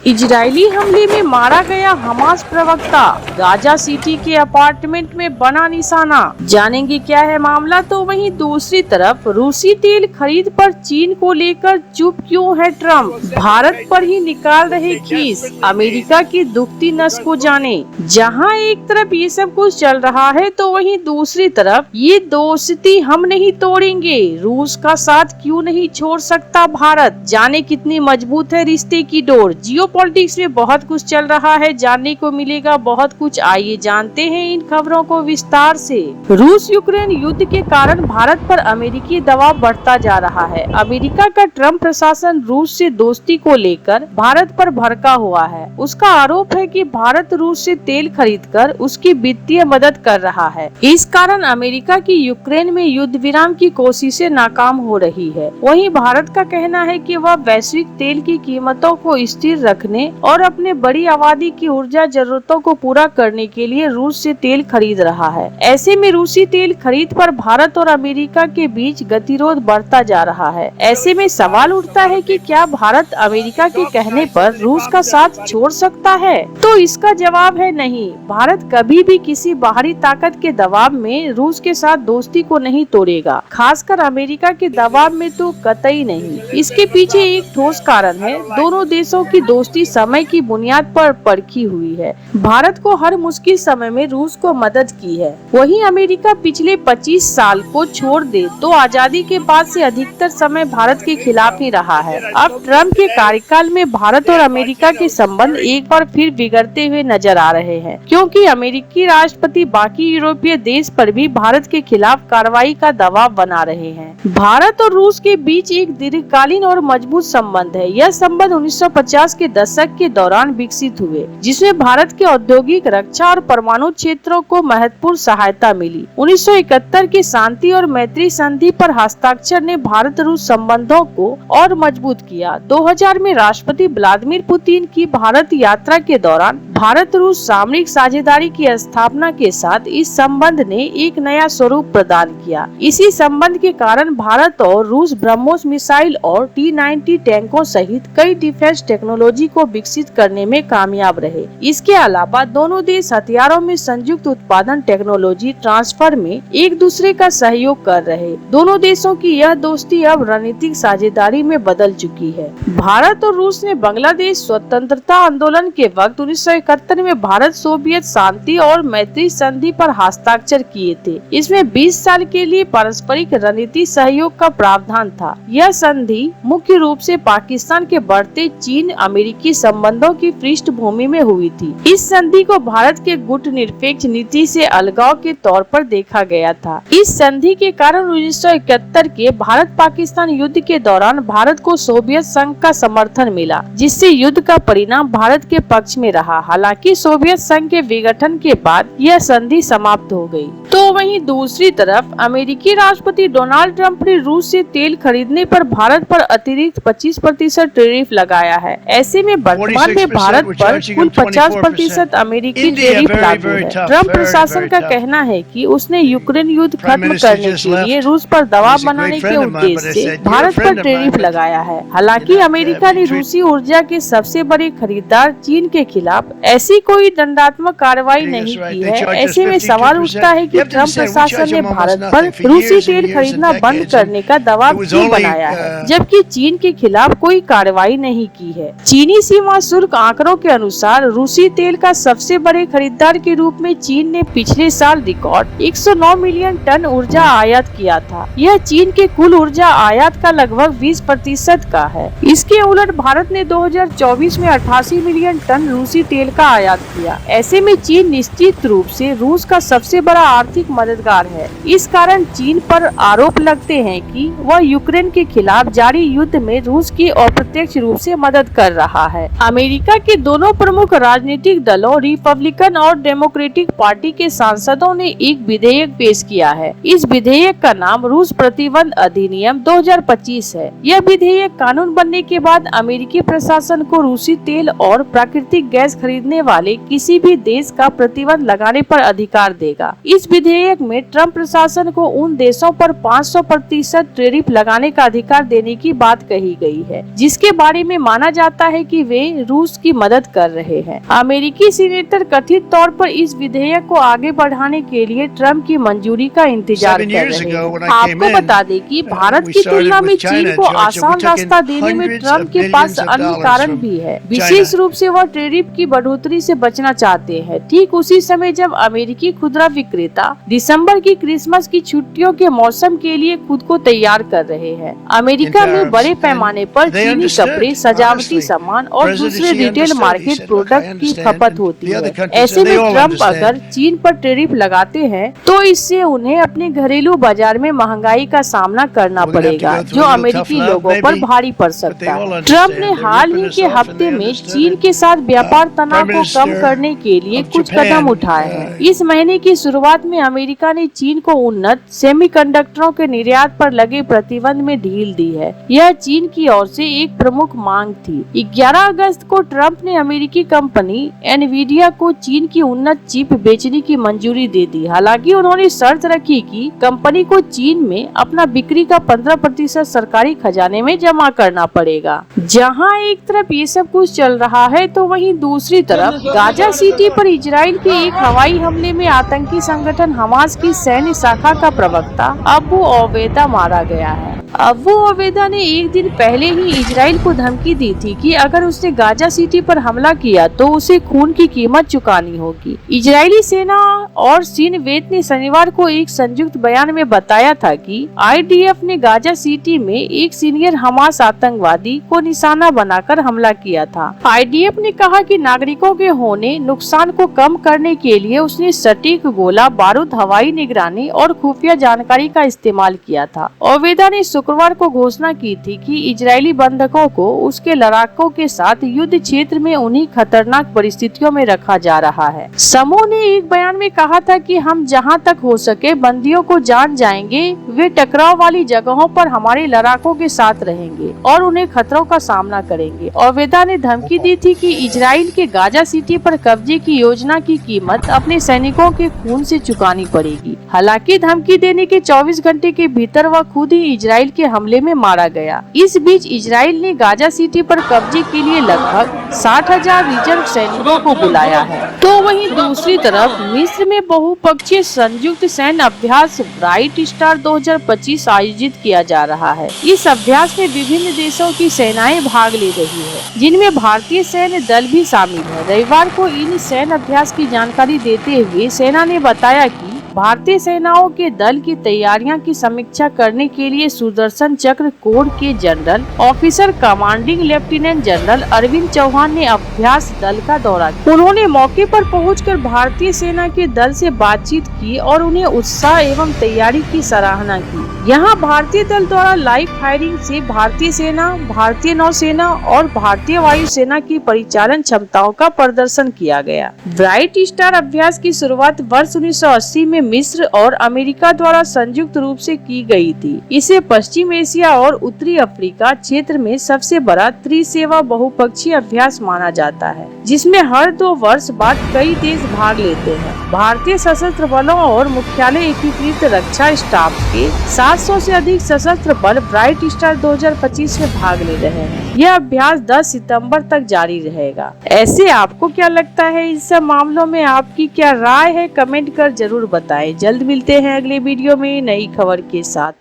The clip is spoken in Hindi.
इजरायली हमले में मारा गया हमास प्रवक्ता, गाजा सिटी के अपार्टमेंट में बना निशाना। जानेंगे क्या है मामला। तो वहीं दूसरी तरफ रूसी तेल खरीद पर चीन को लेकर चुप क्यों है ट्रम्प, भारत पर ही निकाल रहे खीस, अमेरिका की दुखती नस को जाने। जहां एक तरफ ये सब कुछ चल रहा है तो वहीं दूसरी तरफ ये दोस्ती हम नहीं तोड़ेंगे, रूस का साथ क्यों नहीं छोड़ सकता भारत। जाने कितनी मजबूत है रिश्ते की डोर। जियोपॉलिटिक्स में बहुत कुछ चल रहा है, जानने को मिलेगा बहुत कुछ। आइए जानते हैं इन खबरों को विस्तार से। रूस यूक्रेन युद्ध के कारण भारत पर अमेरिकी दबाव बढ़ता जा रहा है। अमेरिका का ट्रम्प प्रशासन रूस से दोस्ती को लेकर भारत पर भड़का हुआ है। उसका आरोप है कि भारत रूस से तेल खरीदकर उसकी वित्तीय मदद कर रहा है। इस कारण अमेरिका की यूक्रेन में युद्ध विराम की कोशिशें नाकाम हो रही है। वहीं भारत का कहना है कि वह वैश्विक तेल की कीमतों को स्थिर रखने और अपने बड़ी आबादी की ऊर्जा जरूरतों को पूरा करने के लिए रूस से तेल खरीद रहा है। ऐसे में रूसी तेल खरीद पर भारत और अमेरिका के बीच गतिरोध बढ़ता जा रहा है। ऐसे में सवाल उठता है कि क्या भारत अमेरिका के कहने पर रूस का साथ छोड़ सकता है। तो इसका जवाब है नहीं। भारत कभी भी किसी बाहरी ताकत के दबाव में रूस के साथ दोस्ती को नहीं तोड़ेगा, खासकर अमेरिका के दबाव में तो कतई नहीं। इसके पीछे एक ठोस कारण है। दोनों देशों की दोस्ती समय की बुनियाद पर परखी हुई है। भारत को हर मुश्किल समय में रूस को मदद की है। वहीं अमेरिका पिछले 25 साल को छोड़ दे तो आजादी के बाद से अधिकतर समय भारत के खिलाफ ही रहा है। अब ट्रम्प के कार्यकाल में भारत और अमेरिका के संबंध एक बार फिर बिगड़ते हुए नजर आ रहे हैं, क्योंकि अमेरिकी राष्ट्रपति बाकी यूरोपीय देश पर भी भारत के खिलाफ कार्रवाई का दबाव बना रहे हैं। भारत और रूस के बीच एक दीर्घकालीन और मजबूत संबंध है। यह संबंध 1950 के दशक के दौरान विकसित हुए, जिसमें भारत के औद्योगिक, रक्षा और परमाणु क्षेत्रों को महत्वपूर्ण सहायता मिली। 1971 की शांति और मैत्री संधि पर हस्ताक्षर ने भारत रूस संबंधों को और मजबूत किया। 2000 में राष्ट्रपति व्लादिमीर पुतिन की भारत यात्रा के दौरान भारत रूस सामरिक साझेदारी की स्थापना के साथ इस संबंध ने एक नया स्वरूप प्रदान किया। इसी संबंध के कारण भारत और रूस ब्रह्मोस मिसाइल और T-90 टैंकों सहित कई डिफेंस टेक्नोलॉजी को विकसित करने में कामयाब रहे। इसके अलावा दोनों देश हथियारों में संयुक्त उत्पादन, टेक्नोलॉजी ट्रांसफर में एक दूसरे का सहयोग कर रहे। दोनों देशों की यह दोस्ती अब रणनीतिक साझेदारी में बदल चुकी है। भारत और रूस ने बांग्लादेश स्वतंत्रता आंदोलन के वक्त 1971 में भारत सोवियत शांति और मैत्री संधि पर हस्ताक्षर किए थे। इसमें 20 साल के लिए पारस्परिक रणनीतिक सहयोग का प्रावधान था। यह संधि मुख्य रूप से पाकिस्तान के बढ़ते चीन अमेरिकी संबंधों की पृष्ठभूमि में हुई थी। इस संधि को भारत के गुटनिरपेक्ष नीति से अलगाव के तौर पर देखा गया था। इस संधि के कारण 1971 के भारत पाकिस्तान युद्ध के दौरान भारत को सोवियत संघ का समर्थन मिला, जिससे युद्ध का परिणाम भारत के पक्ष में रहा। हालांकि सोवियत संघ के विघटन के बाद यह संधि समाप्त हो गई। तो वहीं दूसरी तरफ अमेरिकी राष्ट्रपति डोनाल्ड ट्रम्प ने रूस से तेल खरीदने पर भारत पर अतिरिक्त 25% टैरिफ लगाया है। ऐसे में वर्तमान में भारत पर कुल 50% अमेरिकी टैरिफ लागू है। ट्रम्प प्रशासन का कहना है कि उसने यूक्रेन युद्ध खत्म करने के लिए रूस पर दबाव बनाने के उद्देश्य से भारत पर टैरिफ लगाया है। हालांकि अमेरिका ने रूसी ऊर्जा के सबसे बड़े खरीदार चीन के खिलाफ ऐसी कोई दंडात्मक कार्रवाई नहीं की है। ऐसे में सवाल उठता है कि ट्रम्प प्रशासन ने भारत पर रूसी तेल खरीदना बंद करने का दबाव क्यों बनाया है, जबकि चीन के खिलाफ कोई कार्रवाई नहीं की है। चीनी सीमा शुल्क आंकड़ों के अनुसार रूसी तेल का सबसे बड़े खरीदार के रूप में चीन ने पिछले साल रिकॉर्ड 109 मिलियन टन ऊर्जा आयात किया था। यह चीन के कुल ऊर्जा आयात का लगभग 20% का है। इसके उलट भारत ने 2024 में 88 मिलियन टन रूसी तेल का आयात किया। ऐसे में चीन निश्चित रूप से रूस का सबसे बड़ा आर्थिक मददगार है। इस कारण चीन पर आरोप लगते हैं कि वह यूक्रेन के खिलाफ जारी युद्ध में रूस की अप्रत्यक्ष रूप से मदद कर रहा है। अमेरिका के दोनों प्रमुख राजनीतिक दलों रिपब्लिकन और डेमोक्रेटिक पार्टी के सांसदों ने एक विधेयक पेश किया है। इस विधेयक का नाम रूस प्रतिबंध अधिनियम 2025 है। यह विधेयक कानून बनने के बाद अमेरिकी प्रशासन को रूसी तेल और प्राकृतिक गैस खरीदने खरीदने वाले किसी भी देश का प्रतिबंध लगाने पर अधिकार देगा। इस विधेयक में ट्रम्प प्रशासन को उन देशों पर 500% टैरिफ लगाने का अधिकार देने की बात कही गई है, जिसके बारे में माना जाता है कि वे रूस की मदद कर रहे हैं। अमेरिकी सीनेटर कथित तौर पर इस विधेयक को आगे बढ़ाने के लिए ट्रम्प की मंजूरी का इंतजार कर रहे हैं। आपको बता दें कि भारत की तुलना में चीन को आसान रास्ता देने में ट्रम्प के पास अन्य कारण भी है। विशेष रूप से वह टैरिफ की बढ़ोतरी से बचना चाहते हैं। ठीक उसी समय जब अमेरिकी खुदरा विक्रेता दिसंबर की क्रिसमस की छुट्टियों के मौसम के लिए खुद को तैयार कर रहे हैं। अमेरिका में बड़े पैमाने पर चीनी कपड़े, सजावटी सामान और दूसरे रिटेल मार्केट प्रोडक्ट की खपत होती है। ऐसे में ट्रम्प अगर चीन पर टैरिफ लगाते हैं तो इससे उन्हें अपने घरेलू बाजार में महंगाई का सामना करना पड़ेगा, जो अमेरिकी लोगों पर भारी पड़ सकता है। ट्रम्प ने हाल ही के हफ्ते में चीन के साथ व्यापार तनाव को कम करने के लिए कुछ कदम उठाए हैं। इस महीने की शुरुआत में अमेरिका ने चीन को उन्नत सेमीकंडक्टरों के निर्यात पर लगे प्रतिबंध में ढील दी है। यह चीन की ओर से एक प्रमुख मांग थी। 11 अगस्त को ट्रम्प ने अमेरिकी कंपनी एनवीडिया को चीन की उन्नत चिप बेचने की मंजूरी दे दी। हालांकि उन्होंने शर्त रखी कि कंपनी को चीन में अपना बिक्री का 15% सरकारी खजाने में जमा करना पड़ेगा। जहां एक तरफ ये सब कुछ चल रहा है तो वहीं दूसरी तरफ गाजा सिटी पर इजराइल के एक हवाई हमले में आतंकी संगठन हमास की सैन्य शाखा का प्रवक्ता अबू ओबैदा मारा गया है। अबू ओबैदा ने एक दिन पहले ही इजराइल को धमकी दी थी कि अगर उसने गाजा सिटी पर हमला किया तो उसे खून की कीमत चुकानी होगी। इजरायली सेना और सीनवेत ने शनिवार को एक संयुक्त बयान में बताया था कि आईडीएफ ने गाजा सिटी में एक सीनियर हमास आतंकवादी को निशाना बनाकर हमला किया था। आईडीएफ ने कहा कि नागरिकों के होने नुकसान को कम करने के लिए उसने सटीक गोला बारूद, हवाई निगरानी और खुफिया जानकारी का इस्तेमाल किया था। ओबैदा ने शुक्रवार को घोषणा की थी कि इजरायली बंधकों को उसके लड़ाकों के साथ युद्ध क्षेत्र में उन्हीं खतरनाक परिस्थितियों में रखा जा रहा है। समूह ने एक बयान में कहा था कि हम जहां तक हो सके बंदियों को जान जाएंगे, वे टकराव वाली जगहों पर हमारे लड़ाकों के साथ रहेंगे और उन्हें खतरों का सामना करेंगे। ओबैदा ने धमकी दी थी कि इजराइल के गाजा सिटी पर कब्जे की योजना की कीमत अपने सैनिकों के खून से चुकानी पड़ेगी। हालांकि धमकी देने के 24 घंटे के भीतर वह खुद ही इजराइल के हमले में मारा गया। इस बीच इजराइल ने गाजा सिटी पर कब्जे के लिए लगभग 60,000 रिजर्व सैनिकों को बुलाया है। तो वहीं दूसरी तरफ मिस्र में बहुपक्षीय संयुक्त सैन्य अभ्यास ब्राइट स्टार 2025 आयोजित किया जा रहा है। इस अभ्यास में विभिन्न देशों की सेनाएं भाग ले रही है, जिनमें भारतीय सैन्य दल भी शामिल है। रविवार को इन सैन्य अभ्यास की जानकारी देते हुए सेना ने बताया कि भारतीय सेनाओं के दल की तैयारियां की समीक्षा करने के लिए सुदर्शन चक्र कोर के general officer commanding lieutenant general Arvind Chauhan ने अभ्यास दल का दौरा किया। उन्होंने मौके पर पहुंचकर भारतीय सेना के दल से बातचीत की और उन्हें उत्साह एवं तैयारी की सराहना की। यहाँ भारतीय दल द्वारा लाइव फायरिंग से भारतीय सेना, भारतीय नौसेना और भारतीय वायुसेना की परिचालन क्षमताओं का प्रदर्शन किया गया। ब्राइट स्टार अभ्यास की शुरुआत वर्ष 1980 में मिस्र और अमेरिका द्वारा संयुक्त रूप से की गई थी। इसे पश्चिम एशिया और उत्तरी अफ्रीका क्षेत्र में सबसे बड़ा त्रिसेवा बहुपक्षीय अभ्यास माना जाता है, जिसमें हर 2 वर्ष बाद कई देश भाग लेते हैं। भारतीय सशस्त्र बलों और मुख्यालय एकीकृत रक्षा स्टाफ के 700 से अधिक सशस्त्र बल ब्राइट स्टार 2025 में भाग ले रहे हैं। यह अभ्यास 10 सितंबर तक जारी रहेगा। ऐसे आपको क्या लगता है इन सब मामलों में? आपकी क्या राय है? कमेंट कर जरूर बताएं। जल्द मिलते हैं अगले वीडियो में नई खबर के साथ।